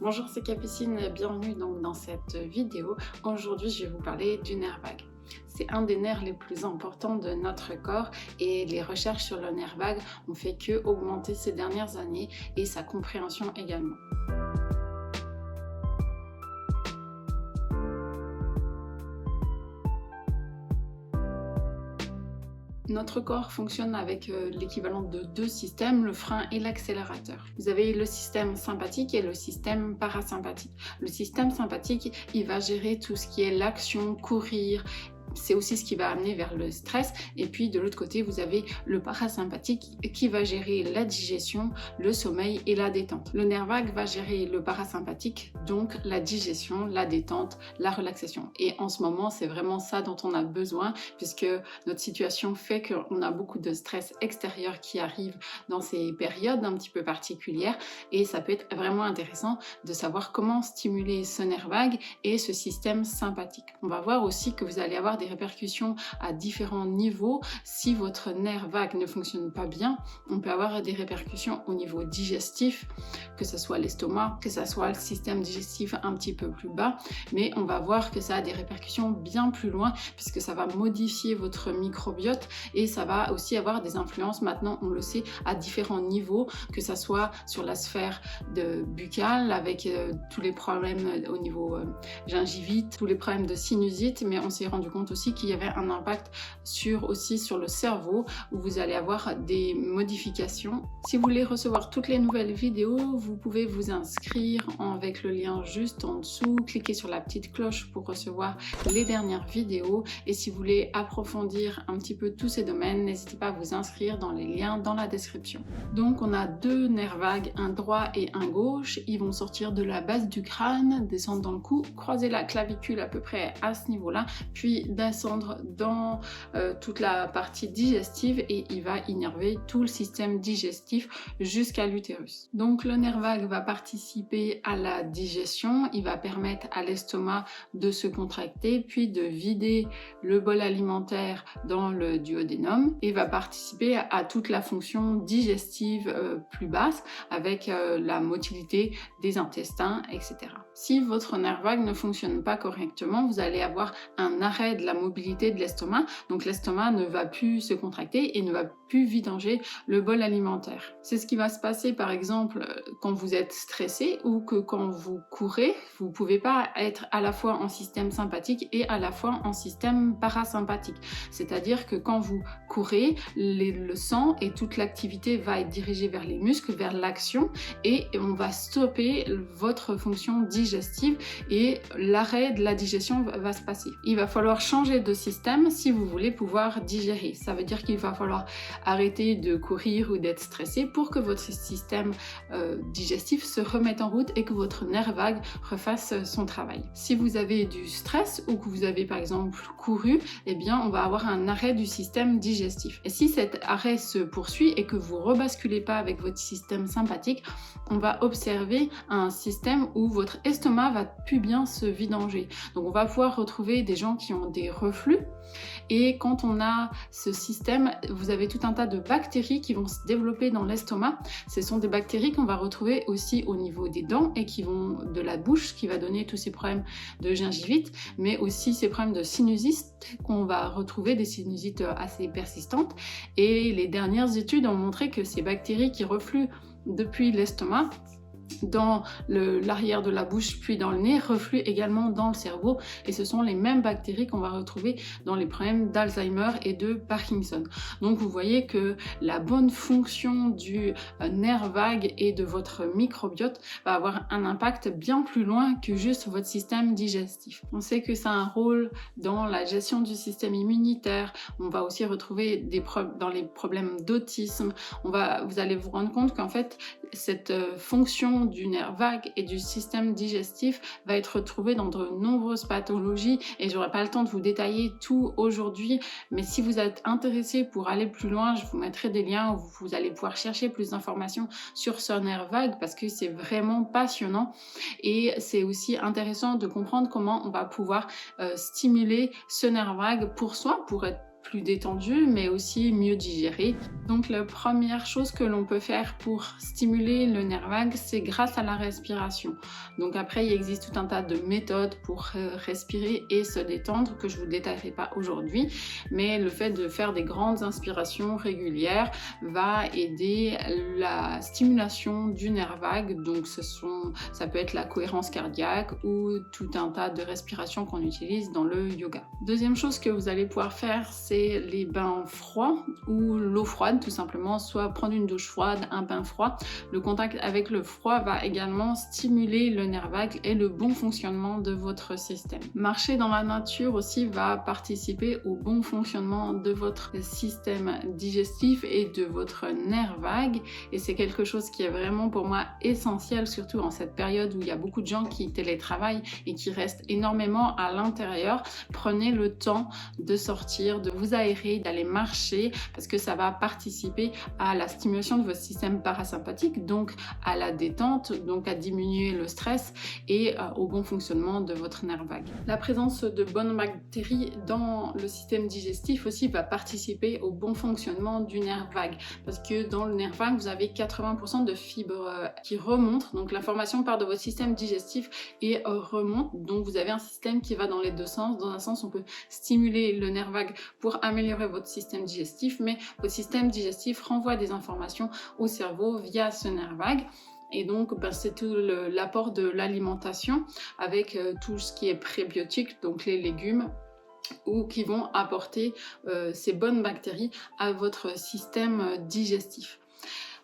Bonjour, c'est Capucine, bienvenue donc dans cette vidéo. Aujourd'hui, je vais vous parler du nerf vague. C'est un des nerfs les plus importants de notre corps et les recherches sur le nerf vague ont fait que augmenter ces dernières années et sa compréhension également. Notre corps fonctionne avec l'équivalent de deux systèmes, le frein et l'accélérateur. Vous avez le système sympathique et le système parasympathique. Le système sympathique, il va gérer tout ce qui est l'action, courir. C'est aussi ce qui va amener vers le stress. Et puis de l'autre côté, vous avez le parasympathique qui va gérer la digestion, le sommeil et la détente. Le nerf vague va gérer le parasympathique, donc la digestion, la détente, la relaxation. Et en ce moment, c'est vraiment ça dont on a besoin puisque notre situation fait qu'on a beaucoup de stress extérieur qui arrive dans ces périodes un petit peu particulières. Et ça peut être vraiment intéressant de savoir comment stimuler ce nerf vague et ce système sympathique. On va voir aussi que vous allez avoir des répercussions à différents niveaux. Si votre nerf vague ne fonctionne pas bien, on peut avoir des répercussions au niveau digestif, que ce soit l'estomac, que ce soit le système digestif un petit peu plus bas, mais on va voir que ça a des répercussions bien plus loin puisque ça va modifier votre microbiote et ça va aussi avoir des influences, maintenant on le sait, à différents niveaux, que ce soit sur la sphère buccale avec tous les problèmes au niveau gingivite, tous les problèmes de sinusite, mais on s'est rendu compte aussi qu'il y avait un impact aussi sur le cerveau où vous allez avoir des modifications. Si vous voulez recevoir toutes les nouvelles vidéos, vous pouvez vous inscrire avec le lien juste en dessous, cliquez sur la petite cloche pour recevoir les dernières vidéos et si vous voulez approfondir un petit peu tous ces domaines, n'hésitez pas à vous inscrire dans les liens dans la description. Donc on a deux nerfs vagues, un droit et un gauche, ils vont sortir de la base du crâne, descendre dans le cou, croiser la clavicule à peu près à ce niveau-là, puis descendre dans toute la partie digestive et il va innerver tout le système digestif jusqu'à l'utérus. Donc le nerf vague va participer à la digestion, il va permettre à l'estomac de se contracter puis de vider le bol alimentaire dans le duodénum et va participer à toute la fonction digestive plus basse avec la motilité des intestins, etc. Si votre nerf vague ne fonctionne pas correctement, vous allez avoir un arrêt de la mobilité de l'estomac, donc l'estomac ne va plus se contracter et ne va plus vidanger le bol alimentaire. C'est ce qui va se passer par exemple quand vous êtes stressé ou que quand vous courez, vous ne pouvez pas être à la fois en système sympathique et à la fois en système parasympathique. C'est-à-dire que quand vous courez, le sang et toute l'activité va être dirigée vers les muscles, vers l'action et on va stopper votre fonction digestive et l'arrêt de la digestion va se passer. Il va falloir changer de système si vous voulez pouvoir digérer. Ça veut dire qu'il va falloir arrêter de courir ou d'être stressé pour que votre système digestif se remette en route et que votre nerf vague refasse son travail. Si vous avez du stress ou que vous avez par exemple couru, eh bien on va avoir un arrêt du système digestif. Et si cet arrêt se poursuit et que vous rebasculez pas avec votre système sympathique, on va observer un système où votre estomac va plus bien se vidanger. Donc on va pouvoir retrouver des gens qui ont des reflux et quand on a ce système, vous avez tout un tas de bactéries qui vont se développer dans l'estomac. Ce sont des bactéries qu'on va retrouver aussi au niveau des dents et qui vont de la bouche, qui va donner tous ces problèmes de gingivite, mais aussi ces problèmes de sinusite qu'on va retrouver, des sinusites assez persistantes. Et les dernières études ont montré que ces bactéries qui refluent depuis l'estomac dans l'arrière de la bouche puis dans le nez refluent également dans le cerveau et ce sont les mêmes bactéries qu'on va retrouver dans les problèmes d'Alzheimer et de Parkinson. Donc vous voyez que la bonne fonction du nerf vague et de votre microbiote va avoir un impact bien plus loin que juste votre système digestif. On sait que ça a un rôle dans la gestion du système immunitaire, on va aussi retrouver dans les problèmes d'autisme, vous allez vous rendre compte qu'en fait cette fonction du nerf vague et du système digestif va être retrouvée dans de nombreuses pathologies et j'aurai pas le temps de vous détailler tout aujourd'hui, mais si vous êtes intéressé pour aller plus loin, je vous mettrai des liens où vous allez pouvoir chercher plus d'informations sur ce nerf vague parce que c'est vraiment passionnant et c'est aussi intéressant de comprendre comment on va pouvoir stimuler ce nerf vague pour soi, pour être plus détendu, mais aussi mieux digéré. Donc la première chose que l'on peut faire pour stimuler le nerf vague, c'est grâce à la respiration. Donc après, il existe tout un tas de méthodes pour respirer et se détendre que je vous détaillerai pas aujourd'hui, mais le fait de faire des grandes inspirations régulières va aider la stimulation du nerf vague. Donc ça peut être la cohérence cardiaque ou tout un tas de respirations qu'on utilise dans le yoga. Deuxième chose que vous allez pouvoir faire, c'est les bains froids ou l'eau froide tout simplement, soit prendre une douche froide, un bain froid. Le contact avec le froid va également stimuler le nerf vague et le bon fonctionnement de votre système. Marcher dans la nature aussi va participer au bon fonctionnement de votre système digestif et de votre nerf vague, et c'est quelque chose qui est vraiment pour moi essentiel, surtout en cette période où il y a beaucoup de gens qui télétravaillent et qui restent énormément à l'intérieur. Prenez le temps de sortir, de vous aérer, d'aller marcher, parce que ça va participer à la stimulation de votre système parasympathique, donc à la détente, donc à diminuer le stress et au bon fonctionnement de votre nerf vague. La présence de bonnes bactéries dans le système digestif aussi va participer au bon fonctionnement du nerf vague, parce que dans le nerf vague, vous avez 80% de fibres qui remontent, donc l'information part de votre système digestif et remonte, donc vous avez un système qui va dans les deux sens. Dans un sens, on peut stimuler le nerf vague pour améliorer votre système digestif, mais votre système digestif renvoie des informations au cerveau via ce nerf vague. Et donc, c'est tout l'apport de l'alimentation avec tout ce qui est prébiotique, donc les légumes, ou qui vont apporter ces bonnes bactéries à votre système digestif.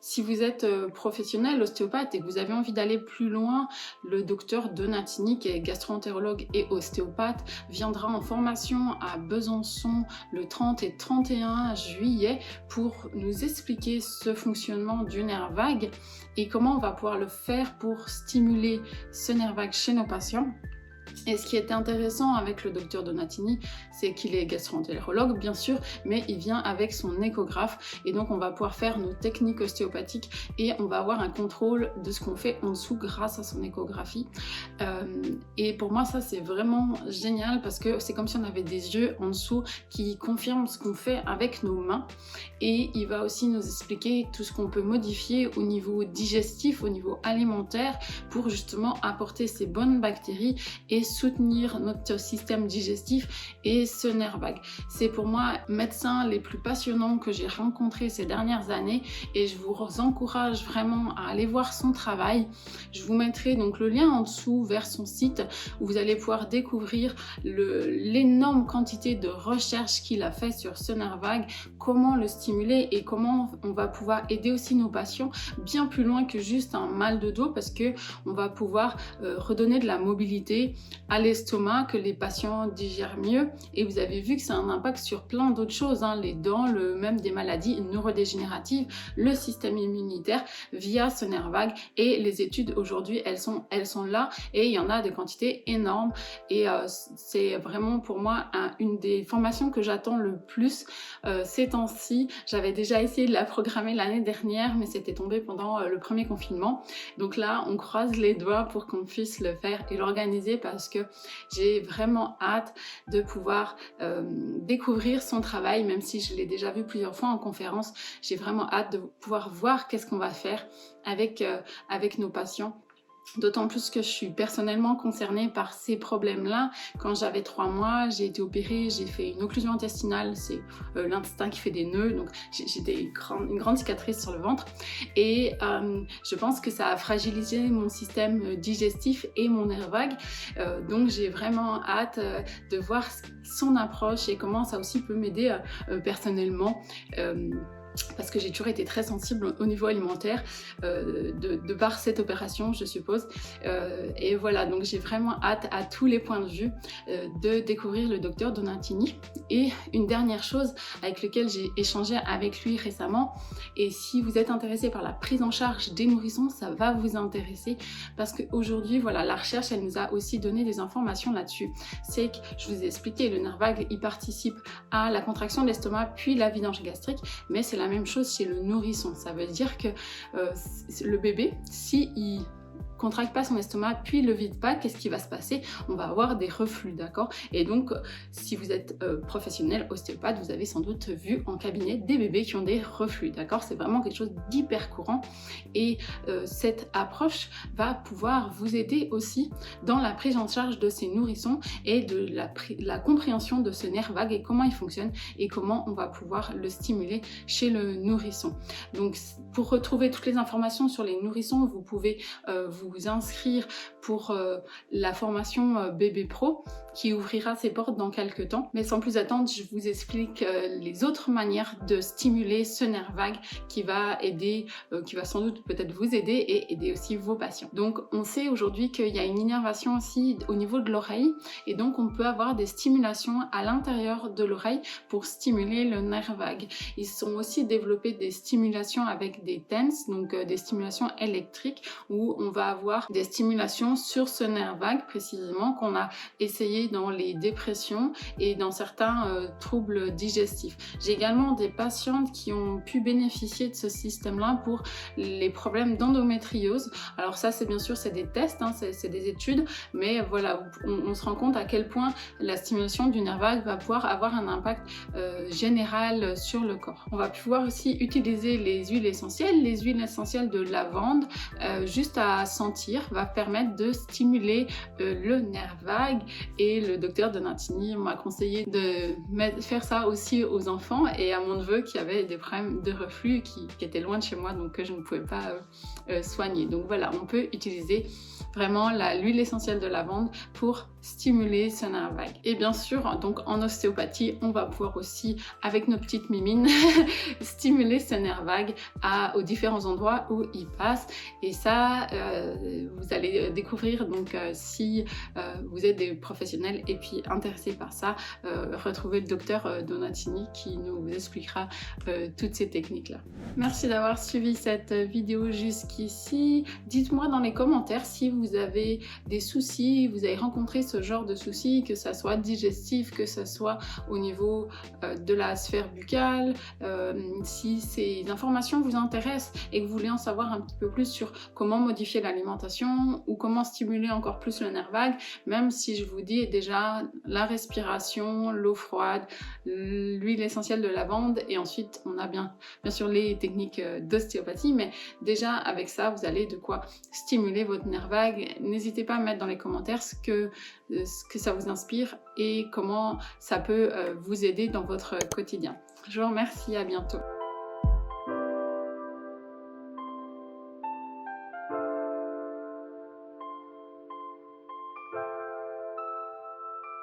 Si vous êtes professionnel, ostéopathe, et que vous avez envie d'aller plus loin, le docteur Donatini, qui est gastro-entérologue et ostéopathe, viendra en formation à Besançon le 30 et 31 juillet pour nous expliquer ce fonctionnement du nerf vague et comment on va pouvoir le faire pour stimuler ce nerf vague chez nos patients. Et ce qui est intéressant avec le docteur Donatini, c'est qu'il est gastro-entérologue bien sûr, mais il vient avec son échographe, et donc on va pouvoir faire nos techniques ostéopathiques et on va avoir un contrôle de ce qu'on fait en dessous grâce à son échographie. Et pour moi ça c'est vraiment génial, parce que c'est comme si on avait des yeux en dessous qui confirment ce qu'on fait avec nos mains, et il va aussi nous expliquer tout ce qu'on peut modifier au niveau digestif, au niveau alimentaire, pour justement apporter ces bonnes bactéries et soutenir notre système digestif et ce nerf vague. C'est pour moi médecin les plus passionnants que j'ai rencontrés ces dernières années, et je vous encourage vraiment à aller voir son travail. Je vous mettrai donc le lien en dessous vers son site où vous allez pouvoir découvrir l'énorme quantité de recherches qu'il a fait sur ce nerf vague, comment le stimuler et comment on va pouvoir aider aussi nos patients bien plus loin que juste un mal de dos, parce que on va pouvoir redonner de la mobilité à l'estomac, que les patients digèrent mieux, et vous avez vu que ça a un impact sur plein d'autres choses, hein, les dents, même des maladies neurodégénératives, le système immunitaire via ce nerf vague, et les études aujourd'hui elles sont là, et il y en a des quantités énormes, et c'est vraiment pour moi une des formations que j'attends le plus ces temps-ci. J'avais déjà essayé de la programmer l'année dernière, mais c'était tombé pendant le premier confinement, donc là on croise les doigts pour qu'on puisse le faire et l'organiser, parce que j'ai vraiment hâte de pouvoir découvrir son travail, même si je l'ai déjà vu plusieurs fois en conférence. J'ai vraiment hâte de pouvoir voir qu'est-ce qu'on va faire avec nos patients. D'autant plus que je suis personnellement concernée par ces problèmes-là. Quand j'avais 3 mois, j'ai été opérée, j'ai fait une occlusion intestinale, c'est l'intestin qui fait des nœuds, donc j'ai une grande cicatrice sur le ventre. Et je pense que ça a fragilisé mon système digestif et mon nerf vague. Donc j'ai vraiment hâte de voir son approche et comment ça aussi peut m'aider personnellement. Parce que j'ai toujours été très sensible au niveau alimentaire de par cette opération, je suppose, et voilà, donc j'ai vraiment hâte à tous les points de vue de découvrir le docteur Donatini. Et une dernière chose avec laquelle j'ai échangé avec lui récemment, et si vous êtes intéressé par la prise en charge des nourrissons, ça va vous intéresser, parce qu'aujourd'hui voilà, la recherche elle nous a aussi donné des informations là-dessus. C'est que je vous ai expliqué, le nerf vague il participe à la contraction de l'estomac puis la vidange gastrique, mais c'est la même chose chez le nourrisson. Ça veut dire que le bébé, si contracte pas son estomac puis le vide pas, qu'est-ce qui va se passer? On va avoir des reflux, d'accord? Et donc, si vous êtes professionnel ostéopathe, vous avez sans doute vu en cabinet des bébés qui ont des reflux, d'accord? C'est vraiment quelque chose d'hyper courant et cette approche va pouvoir vous aider aussi dans la prise en charge de ces nourrissons et de la compréhension de ce nerf vague et comment il fonctionne et comment on va pouvoir le stimuler chez le nourrisson. Donc pour retrouver toutes les informations sur les nourrissons, vous pouvez vous inscrire pour la formation Bébé Pro qui ouvrira ses portes dans quelques temps. Mais sans plus attendre, je vous explique les autres manières de stimuler ce nerf vague qui va aider, qui va sans doute peut-être vous aider et aider aussi vos patients. Donc on sait aujourd'hui qu'il y a une innervation aussi au niveau de l'oreille et donc on peut avoir des stimulations à l'intérieur de l'oreille pour stimuler le nerf vague. Ils sont aussi développés des stimulations avec des TENS, donc des stimulations électriques où on va avoir des stimulations sur ce nerf vague précisément qu'on a essayé dans les dépressions et dans certains troubles digestifs. J'ai également des patientes qui ont pu bénéficier de ce système-là pour les problèmes d'endométriose. Alors ça, c'est bien sûr, c'est des tests, hein, c'est des études, mais voilà, on se rend compte à quel point la stimulation du nerf vague va pouvoir avoir un impact général sur le corps. On va pouvoir aussi utiliser les huiles essentielles. Les huiles essentielles de lavande, juste à sentir, va permettre de stimuler le nerf vague et le docteur Donatini m'a conseillé de faire ça aussi aux enfants et à mon neveu qui avait des problèmes de reflux qui étaient loin de chez moi donc que je ne pouvais pas soigner. Donc voilà, on peut utiliser vraiment l'huile essentielle de lavande pour stimuler ce nerf vague. Et bien sûr, donc en ostéopathie, on va pouvoir aussi, avec nos petites mimines, stimuler ce nerf vague aux différents endroits où il passe. Et ça, vous allez découvrir, donc si vous êtes des professionnels et puis intéressés par ça, retrouvez le docteur Donatini qui nous expliquera toutes ces techniques-là. Merci d'avoir suivi cette vidéo jusqu'ici. Dites-moi dans les commentaires si vous avez des soucis, vous avez rencontré ce genre de soucis, que ça soit digestif, que ça soit au niveau de la sphère buccale. Si ces informations vous intéressent et que vous voulez en savoir un petit peu plus sur comment modifier l'alimentation ou comment stimuler encore plus le nerf vague, même si je vous dis déjà la respiration, l'eau froide, l'huile essentielle de lavande et ensuite on a bien sûr les techniques d'ostéopathie, mais déjà avec ça vous allez de quoi stimuler votre nerf vague. N'hésitez pas à mettre dans les commentaires ce que ça vous inspire et comment ça peut vous aider dans votre quotidien. Je vous remercie, à bientôt.